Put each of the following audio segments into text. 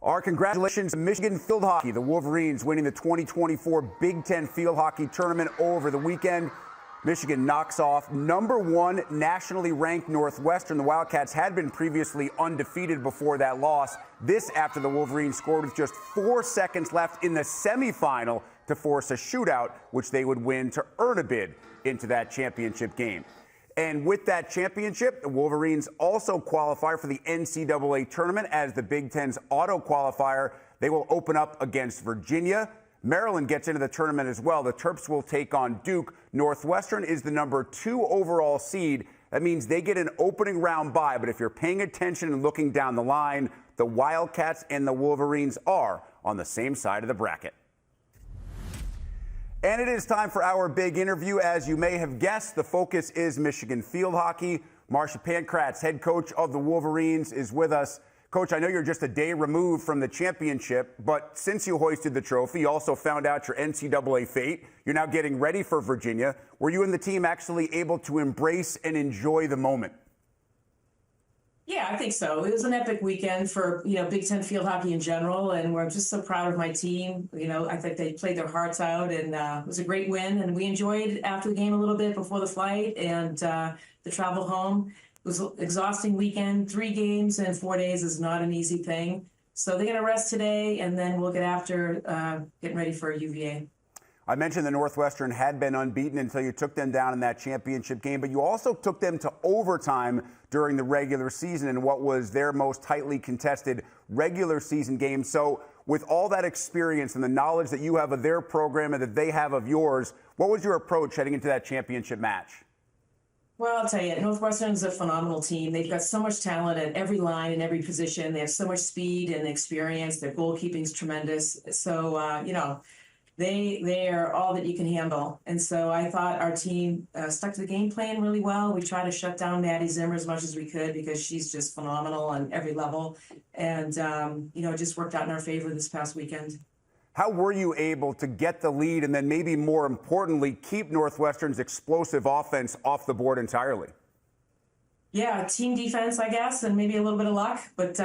Our congratulations to Michigan Field Hockey, the Wolverines winning the 2024 Big Ten Field Hockey Tournament over the weekend. Michigan knocks off #1 nationally ranked Northwestern. The Wildcats had been previously undefeated before that loss. This after the Wolverines scored with just 4 seconds left in the semifinal to force a shootout, which they would win to earn a bid into that championship game. And with that championship, the Wolverines also qualify for the NCAA Tournament as the Big Ten's auto qualifier. They will open up against Virginia. Maryland gets into the tournament as well. The Terps will take on Duke. Northwestern is the #2 overall seed. That means they get an opening round bye. But if you're paying attention and looking down the line, the Wildcats and the Wolverines are on the same side of the bracket. And it is time for our big interview. As you may have guessed, the focus is Michigan Field Hockey. Marcia Pankratz, head coach of the Wolverines, is with us. Coach, I know you're just a day removed from the championship, but since you hoisted the trophy, you also found out your NCAA fate. You're now getting ready for Virginia. Were you and the team actually able to embrace and enjoy the moment? Yeah, I think so. It was an epic weekend for, Big Ten field hockey in general, and we're just so proud of my team. I think they played their hearts out, and it was a great win, and we enjoyed after the game a little bit before the flight and the travel home. It was an exhausting weekend. 3 games in 4 days is not an easy thing. So they're going to rest today, and then we'll get after getting ready for UVA. I mentioned the Northwestern had been unbeaten until you took them down in that championship game, but you also took them to overtime during the regular season in what was their most tightly contested regular season game. So with all that experience and the knowledge that you have of their program and that they have of yours, what was your approach heading into that championship match? Well, I'll tell you, Northwestern is a phenomenal team. They've got so much talent at every line and every position. They have so much speed and experience. Their goalkeeping is tremendous. So, they are all that you can handle. And so I thought our team stuck to the game plan really well. We tried to shut down Maddie Zimmer as much as we could because she's just phenomenal on every level. And, it just worked out in our favor this past weekend. How were you able to get the lead and then maybe more importantly, keep Northwestern's explosive offense off the board entirely? Yeah, team defense, I guess, and maybe a little bit of luck. But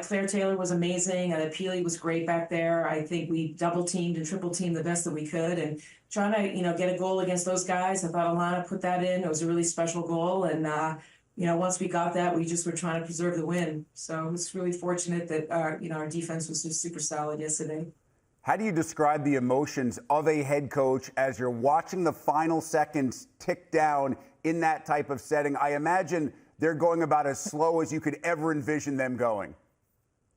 Claire Taylor was amazing, and Peely was great back there. I think we double-teamed and triple-teamed the best that we could. And trying to, get a goal against those guys, I thought Alana put that in. It was a really special goal. And, once we got that, we just were trying to preserve the win. So it was really fortunate that, our defense was just super solid yesterday. How do you describe the emotions of a head coach as you're watching the final seconds tick down in that type of setting? I imagine they're going about as slow as you could ever envision them going.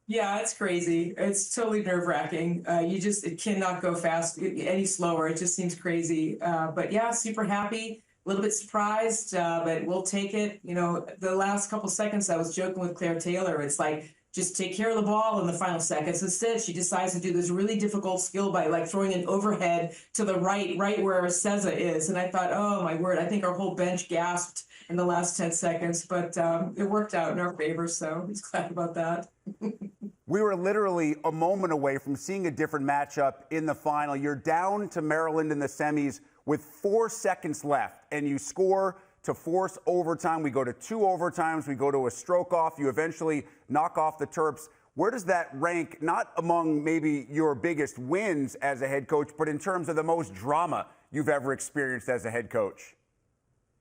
Yeah, it's crazy. It's totally nerve-wracking. It cannot go fast any slower. It just seems crazy. But yeah, super happy, a little bit surprised, but we'll take it. The last couple seconds I was joking with Claire Taylor. It's like, just take care of the ball in the final seconds. Instead, she decides to do this really difficult skill by throwing an overhead to the right where Ceza is. And I thought, oh my word, I think our whole bench gasped in the last 10 seconds, but it worked out in our favor. So he's glad about that. We were literally a moment away from seeing a different matchup in the final. You're down to Maryland in the semis with 4 seconds left, and you score to force overtime. We go to 2 overtimes. We go to a stroke off. You eventually knock off the Terps. Where does that rank, not among maybe your biggest wins as a head coach, but in terms of the most drama you've ever experienced as a head coach?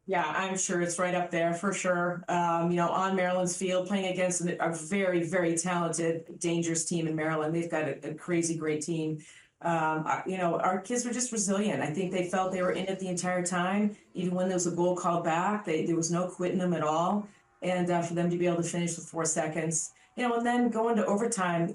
Yeah, I'm sure it's right up there for sure. On Maryland's field, playing against a very, very talented, dangerous team in Maryland. They've got a crazy great team. Our kids were just resilient. I think they felt they were in it the entire time. Even when there was a goal called back, there was no quitting them at all. And for them to be able to finish with 4 seconds, and then go into overtime,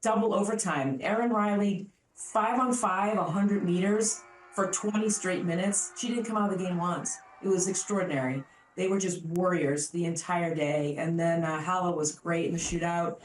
double overtime. Erin Riley, 5-on-5, 100 meters for 20 straight minutes. She didn't come out of the game once. It was extraordinary. They were just warriors the entire day. And then Hala was great in the shootout.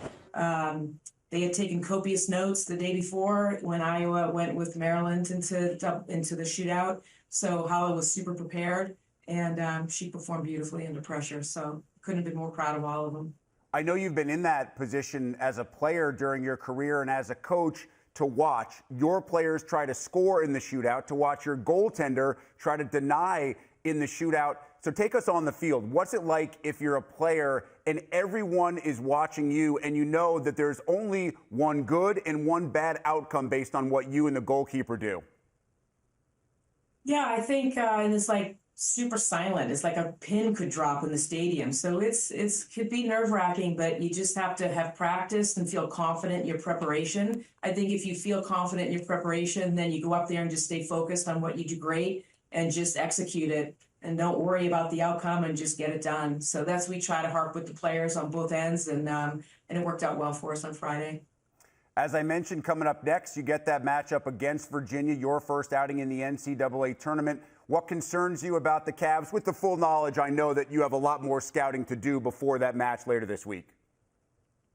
They had taken copious notes the day before when Iowa went with Maryland into the shootout. So Hala was super prepared, and she performed beautifully under pressure. So couldn't have been more proud of all of them. I know you've been in that position as a player during your career and as a coach to watch your players try to score in the shootout, to watch your goaltender try to deny in the shootout. So take us on the field. What's it like if you're a player and everyone is watching you and you know that there's only one good and one bad outcome based on what you and the goalkeeper do? Yeah, I think it's like super silent. It's like a pin could drop in the stadium. So it's could be nerve-wracking, but you just have to have practice and feel confident in your preparation. I think if you feel confident in your preparation, then you go up there and just stay focused on what you do great and just execute it and don't worry about the outcome and just get it done. So that's we try to harp with the players on both ends, and it worked out well for us on Friday. As I mentioned, coming up next, you get that matchup against Virginia, your first outing in the NCAA tournament. What concerns you about the Cavs? With the full knowledge, I know that you have a lot more scouting to do before that match later this week.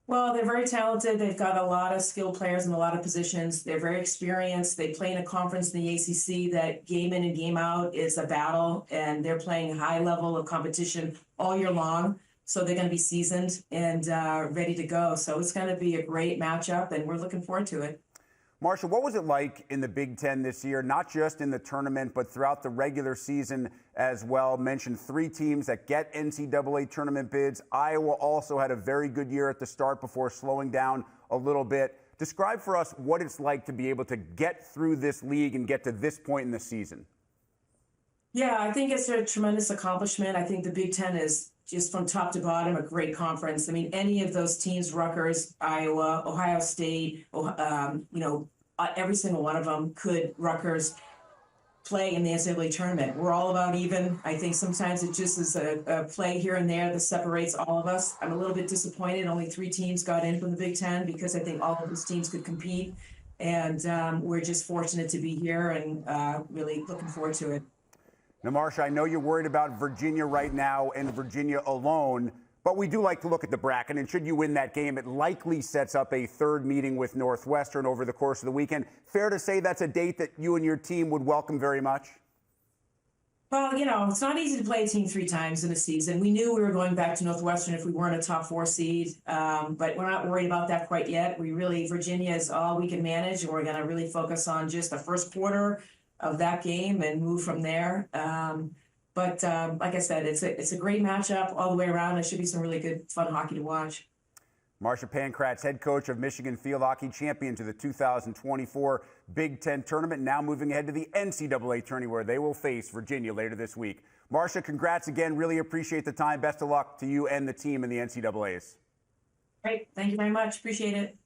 Well, they're very talented. They've got a lot of skilled players in a lot of positions. They're very experienced. They play in a conference in the ACC that game in and game out is a battle, and they're playing a high level of competition all year long. So they're going to be seasoned and ready to go. So it's going to be a great matchup, and we're looking forward to it. Marcia, what was it like in the Big Ten this year, not just in the tournament, but throughout the regular season as well? Mentioned 3 teams that get NCAA tournament bids. Iowa also had a very good year at the start before slowing down a little bit. Describe for us what it's like to be able to get through this league and get to this point in the season. Yeah, I think it's a tremendous accomplishment. I think the Big Ten is just from top to bottom a great conference. I mean, any of those teams, Rutgers, Iowa, Ohio State, every single one of them could Rutgers play in the NCAA tournament. We're all about even. I think sometimes it just is a play here and there that separates all of us. I'm a little bit disappointed. Only 3 teams got in from the Big Ten because I think all of those teams could compete. And we're just fortunate to be here and really looking forward to it. Now, Marcia, I know you're worried about Virginia right now and Virginia alone, but we do like to look at the bracket, and should you win that game, it likely sets up a third meeting with Northwestern over the course of the weekend. Fair to say that's a date that you and your team would welcome very much? Well, it's not easy to play a team 3 times in a season. We knew we were going back to Northwestern if we weren't a top 4 seed, but we're not worried about that quite yet. Virginia is all we can manage, and we're going to really focus on just the first quarter of that game and move from there. But like I said, it's a great matchup all the way around. It should be some really good, fun hockey to watch. Marcia Pankratz, head coach of Michigan field hockey, champion to the 2024 Big Ten tournament, now moving ahead to the NCAA tourney where they will face Virginia later this week. Marcia, congrats again. Really appreciate the time. Best of luck to you and the team in the NCAAs. Great. Thank you very much. Appreciate it.